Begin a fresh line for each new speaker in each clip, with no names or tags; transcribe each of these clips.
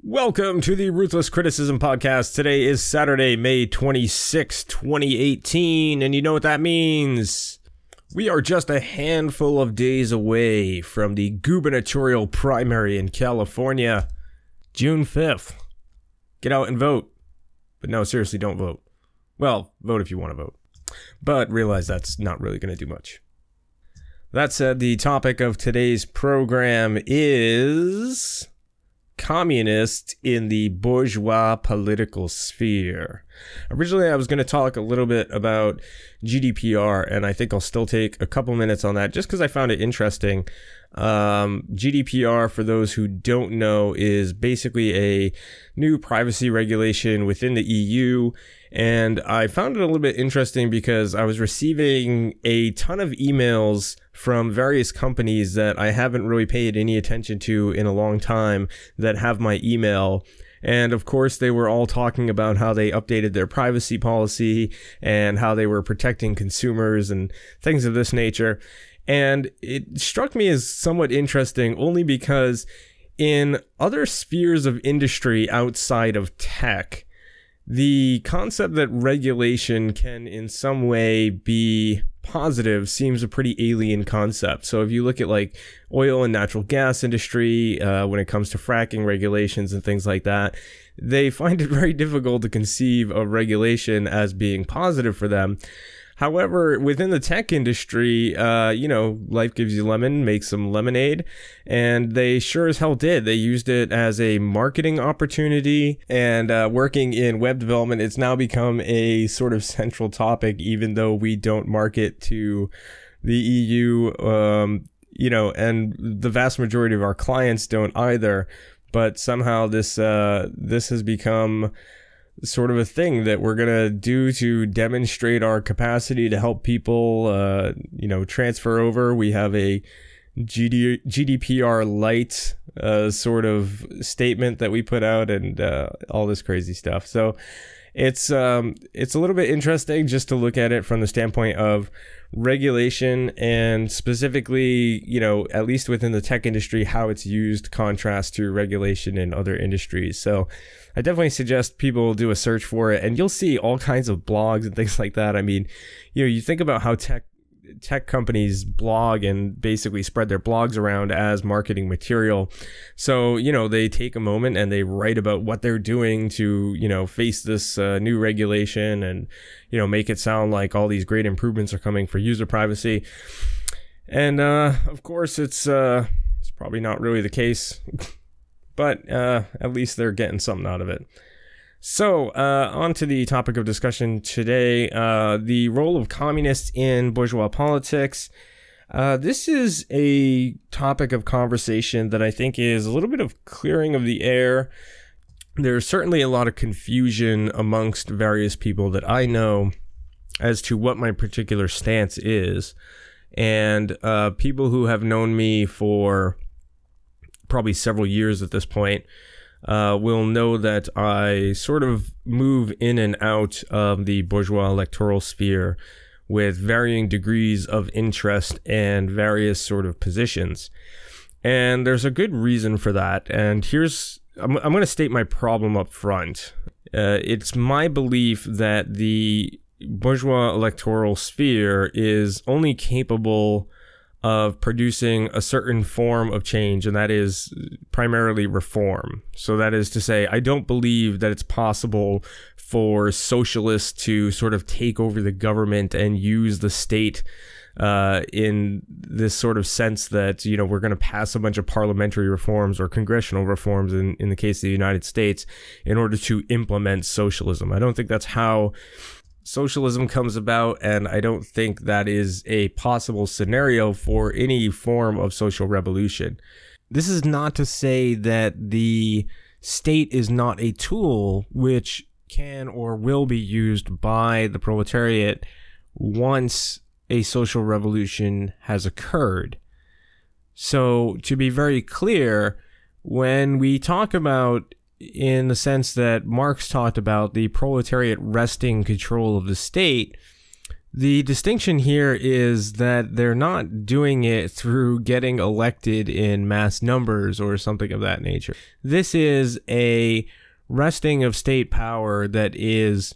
Welcome to the Ruthless Criticism Podcast. Today is Saturday, May 26, 2018, and you know what that means. We are just a handful of days away from the gubernatorial primary in California, June 5th. Get out and vote. But no, seriously, don't vote. Well, vote if you want to vote. But realize that's not really going to do much. That said, the topic of today's program is communists in the bourgeois political sphere. Originally, I was going to talk a little bit about Gdpr, and I think I'll still take a couple minutes on that just because I found it interesting. Gdpr, for those who don't know, is basically a new privacy regulation within the EU, and I found it a little bit interesting because I was receiving a ton of emails from various companies that I haven't really paid any attention to in a long time that have my email. And of course, they were all talking about how they updated their privacy policy and how they were protecting consumers and things of this nature. And it struck me as somewhat interesting only because in other spheres of industry outside of tech, the concept that regulation can in some way be positive seems a pretty alien concept. So if you look at like oil and natural gas industry, when it comes to fracking regulations and things like that, they find it very difficult to conceive of regulation as being positive for them. However, within the tech industry, life gives you lemon, make some lemonade, and they sure as hell did. They used it as a marketing opportunity, and working in web development, it's now become a sort of central topic, even though we don't market to the EU, and the vast majority of our clients don't either. But somehow this has become sort of a thing that we're going to do to demonstrate our capacity to help people, transfer over. We have a GDPR light sort of statement that we put out and all this crazy stuff. So it's a little bit interesting just to look at it from the standpoint of regulation and specifically, at least within the tech industry, how it's used contrast to regulation in other industries. So I definitely suggest people do a search for it, and you'll see all kinds of blogs and things like that. I mean, you think about how tech companies blog and basically spread their blogs around as marketing material. So, they take a moment and they write about what they're doing to, face this new regulation and, make it sound like all these great improvements are coming for user privacy. And, of course, it's probably not really the case, but at least they're getting something out of it. So, on to the topic of discussion today, the role of communists in bourgeois politics. This is a topic of conversation that I think is a little bit of clearing of the air. There's certainly a lot of confusion amongst various people that I know as to what my particular stance is. And people who have known me for probably several years at this point will know that I sort of move in and out of the bourgeois electoral sphere with varying degrees of interest and various sort of positions. And there's a good reason for that. And I'm going to state my problem up front. It's my belief that the bourgeois electoral sphere is only capable of producing a certain form of change, and that is primarily reform. So that is to say, I don't believe that it's possible for socialists to sort of take over the government and use the state in this sort of sense that, we're going to pass a bunch of parliamentary reforms or congressional reforms in the case of the United States in order to implement socialism. I don't think that's how socialism comes about, and I don't think that is a possible scenario for any form of social revolution. This is not to say that the state is not a tool which can or will be used by the proletariat once a social revolution has occurred. So, to be very clear, when we talk about, in the sense that Marx talked about, the proletariat wresting control of the state, The distinction here is that they're not doing it through getting elected in mass numbers or something of that nature. This is a wresting of state power that is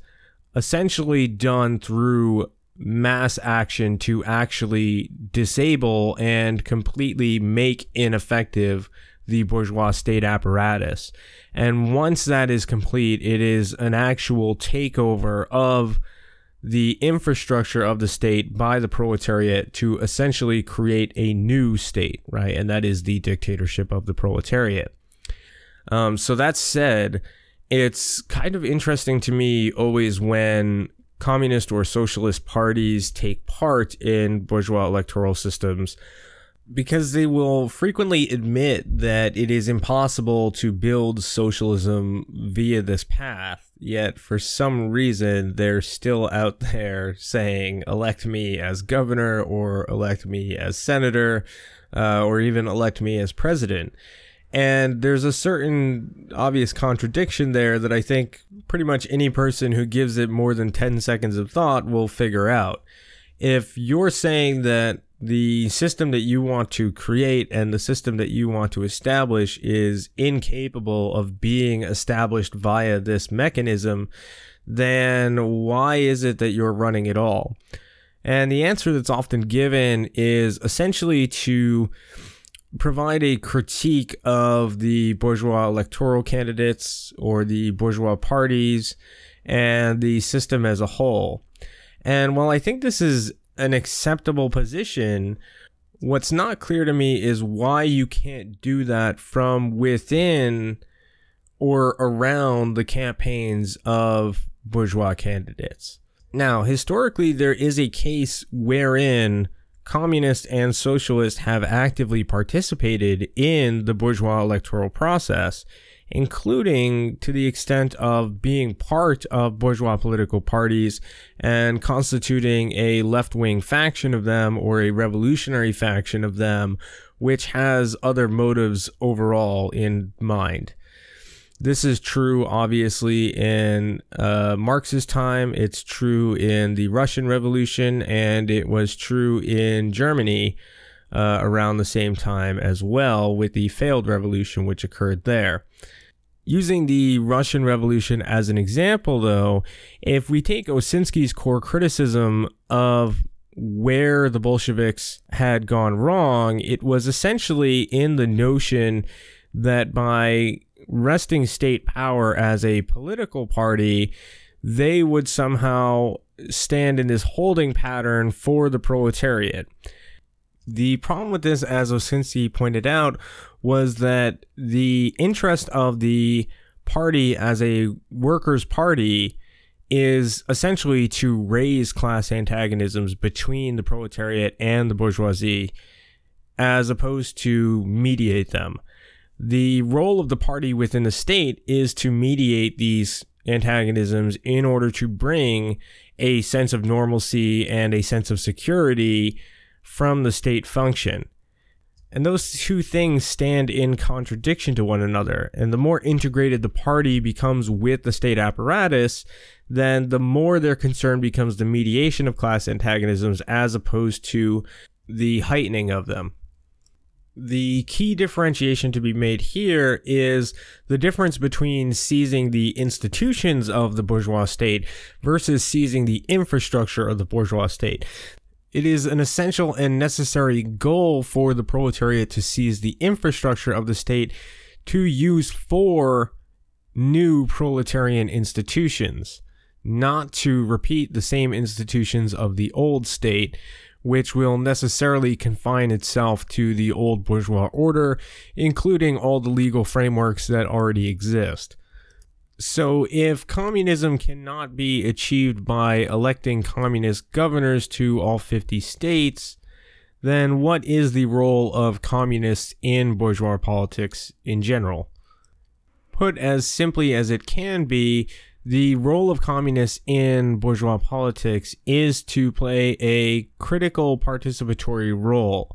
essentially done through mass action to actually disable and completely make ineffective the bourgeois state apparatus. And once that is complete, it is an actual takeover of the infrastructure of the state by the proletariat to essentially create a new state, right? And that is the dictatorship of the proletariat. So that said, it's kind of interesting to me always when communist or socialist parties take part in bourgeois electoral systems, because they will frequently admit that it is impossible to build socialism via this path, yet for some reason they're still out there saying, elect me as governor, or elect me as senator, or even elect me as president. And there's a certain obvious contradiction there that I think pretty much any person who gives it more than 10 seconds of thought will figure out. If you're saying that the system that you want to create and the system that you want to establish is incapable of being established via this mechanism, then why is it that you're running at all? And the answer that's often given is essentially to provide a critique of the bourgeois electoral candidates or the bourgeois parties and the system as a whole. And while I think this is an acceptable position, what's not clear to me is why you can't do that from within or around the campaigns of bourgeois candidates. Now, historically, there is a case wherein communists and socialists have actively participated in the bourgeois electoral process, including to the extent of being part of bourgeois political parties and constituting a left-wing faction of them or a revolutionary faction of them, which has other motives overall in mind. This is true, obviously, in Marx's time. It's true in the Russian Revolution, and it was true in Germany around the same time as well, with the failed revolution which occurred there. Using the Russian Revolution as an example, though, if we take Osinski's core criticism of where the Bolsheviks had gone wrong, it was essentially in the notion that by wresting state power as a political party, they would somehow stand in this holding pattern for the proletariat. The problem with this, as Osinski pointed out, was that the interest of the party as a workers' party is essentially to raise class antagonisms between the proletariat and the bourgeoisie, as opposed to mediate them. The role of the party within the state is to mediate these antagonisms in order to bring a sense of normalcy and a sense of security from the state function. And those two things stand in contradiction to one another. And the more integrated the party becomes with the state apparatus, then the more their concern becomes the mediation of class antagonisms as opposed to the heightening of them. The key differentiation to be made here is the difference between seizing the institutions of the bourgeois state versus seizing the infrastructure of the bourgeois state. It is an essential and necessary goal for the proletariat to seize the infrastructure of the state to use for new proletarian institutions, not to repeat the same institutions of the old state, which will necessarily confine itself to the old bourgeois order, including all the legal frameworks that already exist. So if communism cannot be achieved by electing communist governors to all 50 states, then what is the role of communists in bourgeois politics in general? Put as simply as it can be, the role of communists in bourgeois politics is to play a critical participatory role.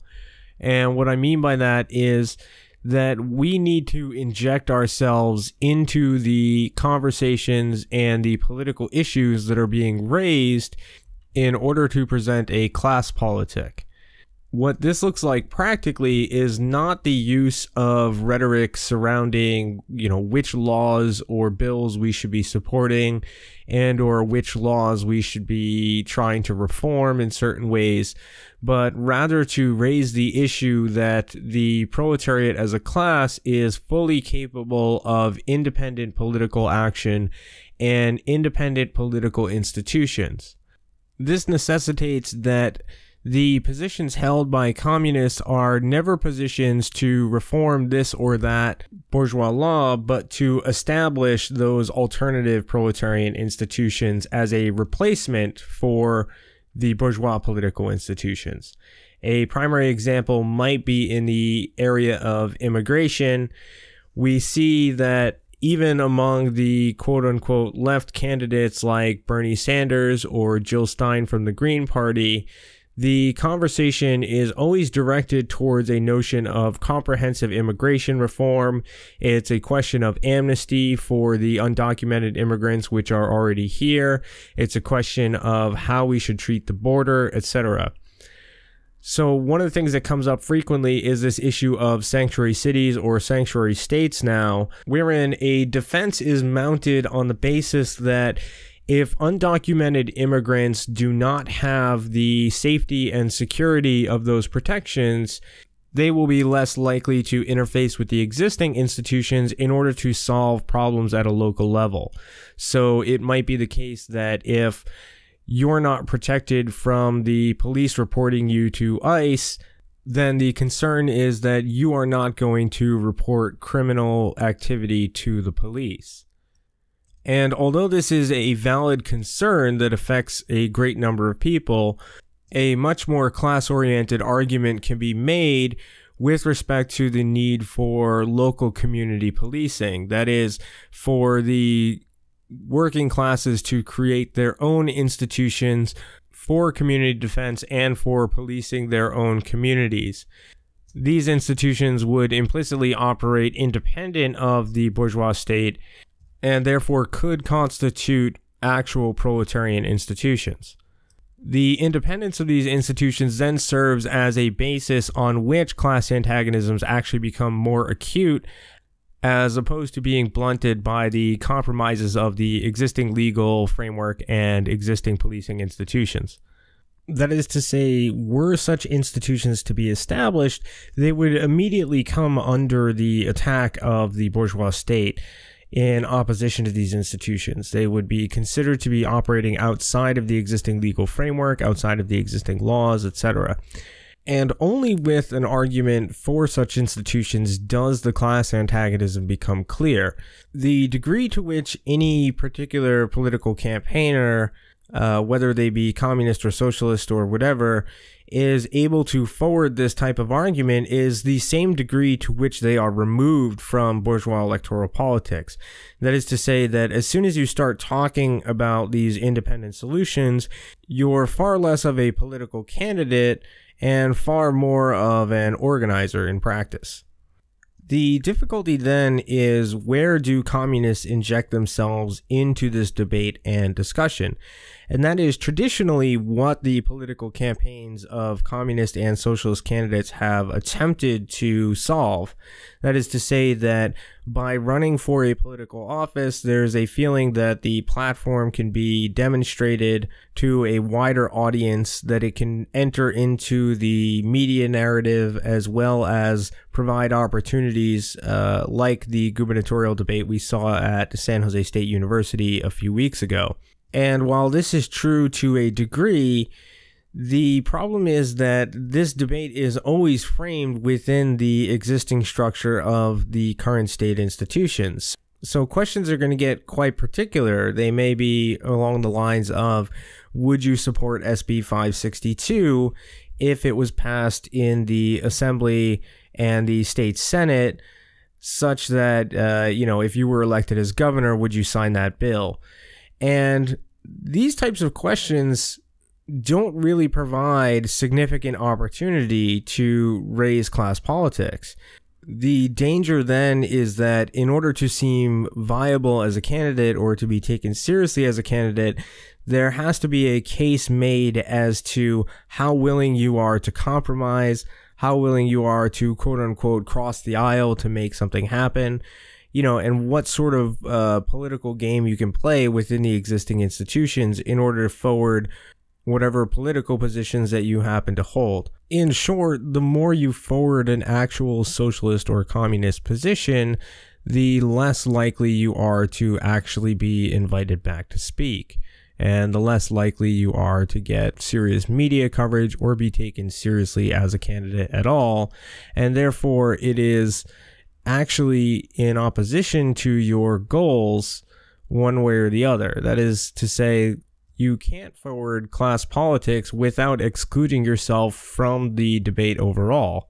And what I mean by that is that we need to inject ourselves into the conversations and the political issues that are being raised in order to present a class politic. What this looks like practically is not the use of rhetoric surrounding, which laws or bills we should be supporting and or which laws we should be trying to reform in certain ways, but rather to raise the issue that the proletariat as a class is fully capable of independent political action and independent political institutions. This necessitates that the positions held by communists are never positions to reform this or that bourgeois law, but to establish those alternative proletarian institutions as a replacement for the bourgeois political institutions. A primary example might be in the area of immigration. We see that even among the quote-unquote left candidates like Bernie Sanders or Jill Stein from the Green Party, the conversation is always directed towards a notion of comprehensive immigration reform. It's a question of amnesty for the undocumented immigrants which are already here. It's a question of how we should treat the border, etc. So one of the things that comes up frequently is this issue of sanctuary cities or sanctuary states now, wherein a defense is mounted on the basis that if undocumented immigrants do not have the safety and security of those protections, they will be less likely to interface with the existing institutions in order to solve problems at a local level. So it might be the case that if you're not protected from the police reporting you to ICE, then the concern is that you are not going to report criminal activity to the police. And although this is a valid concern that affects a great number of people, a much more class-oriented argument can be made with respect to the need for local community policing. That is, for the working classes to create their own institutions for community defense and for policing their own communities. These institutions would implicitly operate independent of the bourgeois state and therefore could constitute actual proletarian institutions. The independence of these institutions then serves as a basis on which class antagonisms actually become more acute, as opposed to being blunted by the compromises of the existing legal framework and existing policing institutions. That is to say, were such institutions to be established, they would immediately come under the attack of the bourgeois state. In opposition to these institutions, they would be considered to be operating outside of the existing legal framework, outside of the existing laws, etc. And only with an argument for such institutions does the class antagonism become clear. The degree to which any particular political campaigner, whether they be communist or socialist or whatever, is able to forward this type of argument is the same degree to which they are removed from bourgeois electoral politics. That is to say that as soon as you start talking about these independent solutions, you're far less of a political candidate and far more of an organizer in practice. The difficulty then is, where do communists inject themselves into this debate and discussion? And that is traditionally what the political campaigns of communist and socialist candidates have attempted to solve. That is to say that by running for a political office, there's a feeling that the platform can be demonstrated to a wider audience, that it can enter into the media narrative, as well as provide opportunities like the gubernatorial debate we saw at San Jose State University a few weeks ago. And while this is true to a degree, the problem is that this debate is always framed within the existing structure of the current state institutions. So questions are going to get quite particular. They may be along the lines of, would you support SB 562 if it was passed in the Assembly and the state Senate, such that, if you were elected as governor, would you sign that bill? And these types of questions don't really provide significant opportunity to raise class politics. The danger then is that in order to seem viable as a candidate or to be taken seriously as a candidate, there has to be a case made as to how willing you are to compromise, how willing you are to quote unquote cross the aisle to make something happen, and what sort of political game you can play within the existing institutions in order to forward whatever political positions that you happen to hold. In short, the more you forward an actual socialist or communist position, the less likely you are to actually be invited back to speak, and the less likely you are to get serious media coverage or be taken seriously as a candidate at all, and therefore it is actually in opposition to your goals one way or the other. That is to say, you can't forward class politics without excluding yourself from the debate overall.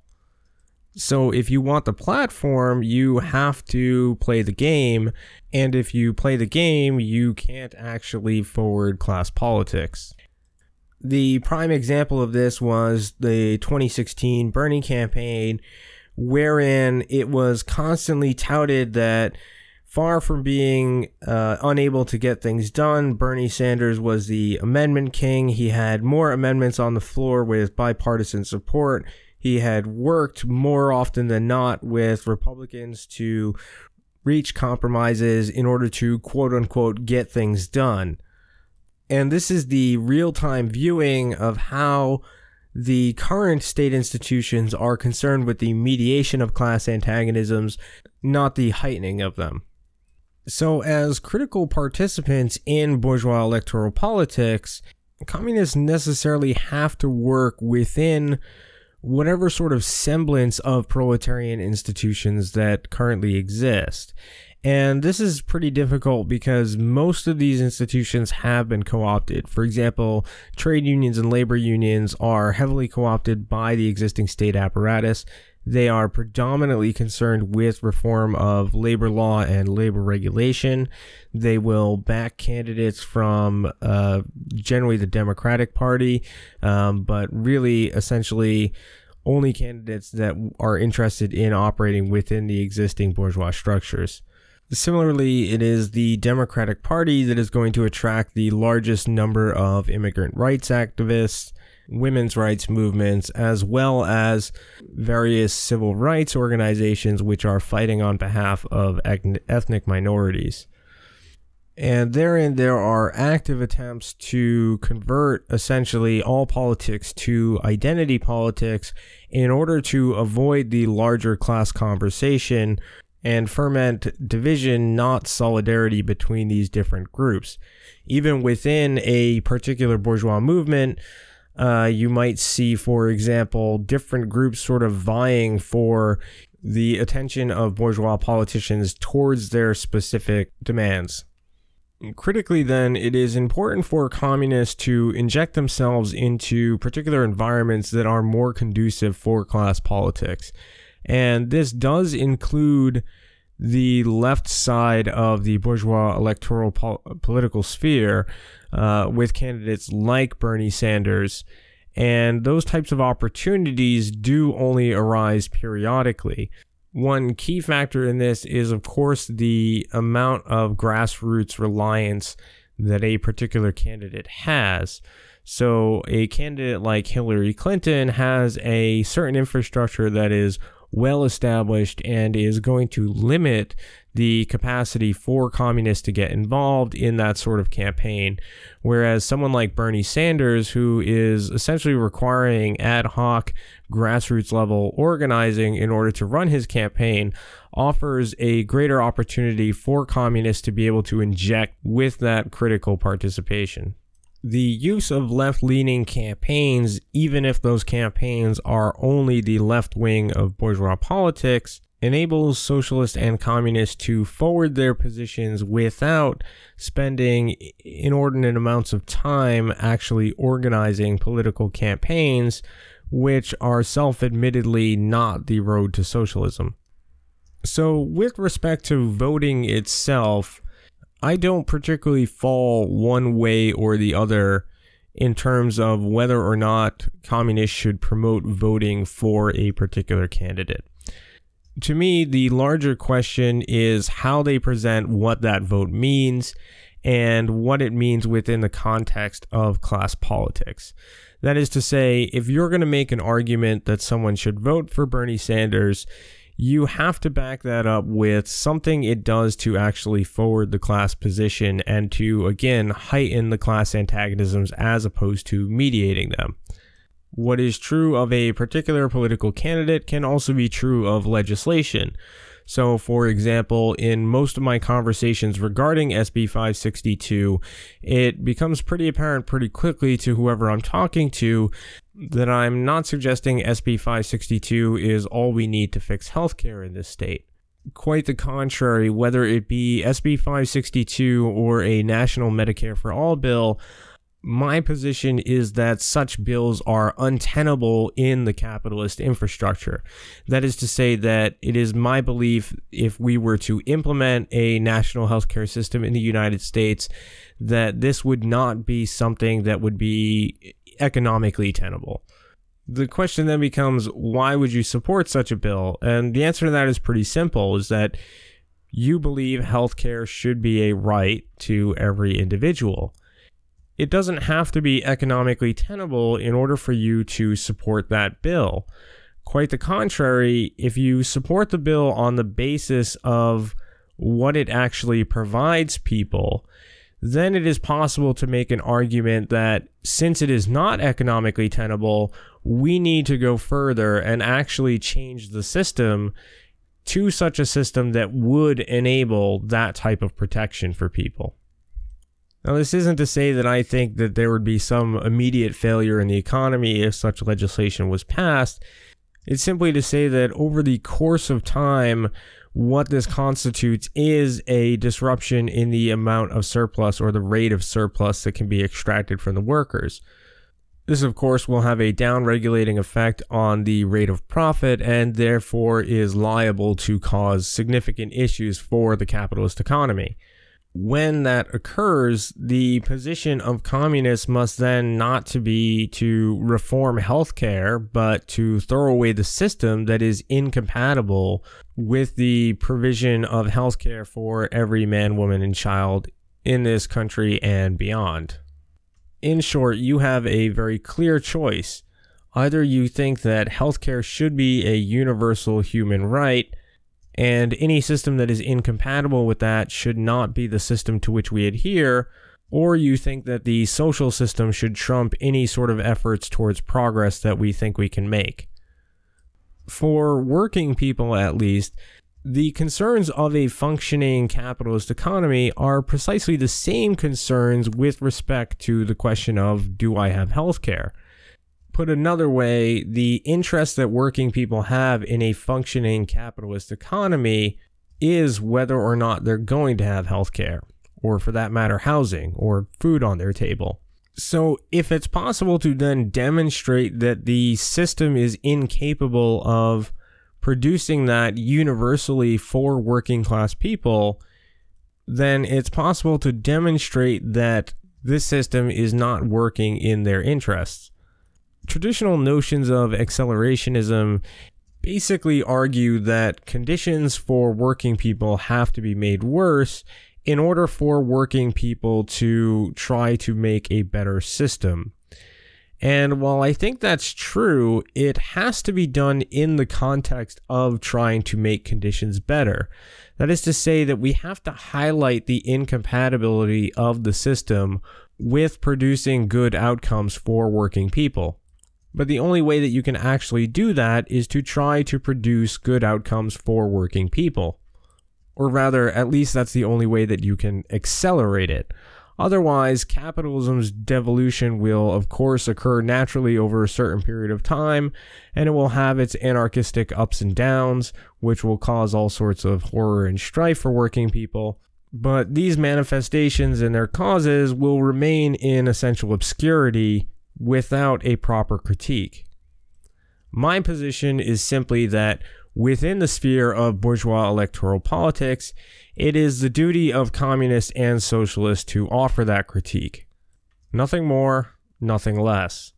So if you want the platform, you have to play the game, and if you play the game, you can't actually forward class politics. The prime example of this was the 2016 Bernie campaign, wherein it was constantly touted that far from being unable to get things done, Bernie Sanders was the amendment king. He had more amendments on the floor with bipartisan support. He had worked more often than not with Republicans to reach compromises in order to quote unquote get things done. And this is the real-time viewing of how the current state institutions are concerned with the mediation of class antagonisms, not the heightening of them. So as critical participants in bourgeois electoral politics, communists necessarily have to work within whatever sort of semblance of proletarian institutions that currently exist. And this is pretty difficult because most of these institutions have been co-opted. For example, trade unions and labor unions are heavily co-opted by the existing state apparatus. They are predominantly concerned with reform of labor law and labor regulation. They will back candidates from generally the Democratic Party, but really essentially only candidates that are interested in operating within the existing bourgeois structures. Similarly, it is the Democratic Party that is going to attract the largest number of immigrant rights activists, women's rights movements, as well as various civil rights organizations which are fighting on behalf of ethnic minorities. And therein there are active attempts to convert essentially all politics to identity politics in order to avoid the larger class conversation and ferment division, not solidarity between these different groups. Even within a particular bourgeois movement, you might see, for example, different groups sort of vying for the attention of bourgeois politicians towards their specific demands. Critically, then, it is important for communists to inject themselves into particular environments that are more conducive for class politics. And this does include the left side of the bourgeois electoral political sphere, with candidates like Bernie Sanders. And those types of opportunities do only arise periodically. One key factor in this is, of course, the amount of grassroots reliance that a particular candidate has. So a candidate like Hillary Clinton has a certain infrastructure that is well established and is going to limit the capacity for communists to get involved in that sort of campaign. Whereas someone like Bernie Sanders, who is essentially requiring ad hoc grassroots level organizing in order to run his campaign, offers a greater opportunity for communists to be able to inject with that critical participation. The use of left-leaning campaigns, even if those campaigns are only the left wing of bourgeois politics, enables socialists and communists to forward their positions without spending inordinate amounts of time actually organizing political campaigns, which are self-admittedly not the road to socialism. So with respect to voting itself, I don't particularly fall one way or the other in terms of whether or not communists should promote voting for a particular candidate. To me, the larger question is how they present what that vote means and what it means within the context of class politics. That is to say, if you're going to make an argument that someone should vote for Bernie Sanders, you have to back that up with something it does to actually forward the class position and to, again, heighten the class antagonisms as opposed to mediating them. What is true of a particular political candidate can also be true of legislation. So, for example, in most of my conversations regarding SB 562, it becomes pretty apparent pretty quickly to whoever I'm talking to that I'm not suggesting SB 562 is all we need to fix healthcare in this state. Quite the contrary, whether it be SB 562 or a national Medicare for all bill, my position is that such bills are untenable in the capitalist infrastructure. That is to say that it is my belief if we were to implement a national healthcare system in the United States, that this would not be something that would be economically tenable. The question then becomes, why would you support such a bill? And the answer to that is pretty simple, is that you believe healthcare should be a right to every individual. It doesn't have to be economically tenable in order for you to support that bill. Quite the contrary, if you support the bill on the basis of what it actually provides people, then it is possible to make an argument that since it is not economically tenable, we need to go further and actually change the system to such a system that would enable that type of protection for people. Now, this isn't to say that I think that there would be some immediate failure in the economy if such legislation was passed. It's simply to say that over the course of time, what this constitutes is a disruption in the amount of surplus or the rate of surplus that can be extracted from the workers. This, of course, will have a down-regulating effect on the rate of profit and therefore is liable to cause significant issues for the capitalist economy. When that occurs, the position of communists must then not to be to reform healthcare, but to throw away the system that is incompatible with the provision of healthcare for every man, woman, and child in this country and beyond. In short, you have a very clear choice. Either you think that healthcare should be a universal human right, and any system that is incompatible with that should not be the system to which we adhere, or you think that the social system should trump any sort of efforts towards progress that we think we can make. For working people, at least, the concerns of a functioning capitalist economy are precisely the same concerns with respect to the question of, do I have healthcare? Put another way, the interest that working people have in a functioning capitalist economy is whether or not they're going to have healthcare, or for that matter, housing or food on their table. So if it's possible to then demonstrate that the system is incapable of producing that universally for working class people, then it's possible to demonstrate that this system is not working in their interests. Traditional notions of accelerationism basically argue that conditions for working people have to be made worse in order for working people to try to make a better system. And while I think that's true, it has to be done in the context of trying to make conditions better. That is to say that we have to highlight the incompatibility of the system with producing good outcomes for working people. But the only way that you can actually do that is to try to produce good outcomes for working people. Or rather, at least that's the only way that you can accelerate it. Otherwise, capitalism's devolution will, of course, occur naturally over a certain period of time, and it will have its anarchistic ups and downs, which will cause all sorts of horror and strife for working people. But these manifestations and their causes will remain in essential obscurity without a proper critique. My position is simply that within the sphere of bourgeois electoral politics, it is the duty of communists and socialists to offer that critique. Nothing more, nothing less.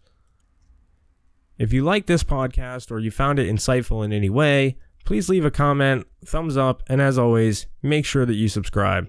If you like this podcast or you found it insightful in any way, please leave a comment, thumbs up, and as always, make sure that you subscribe.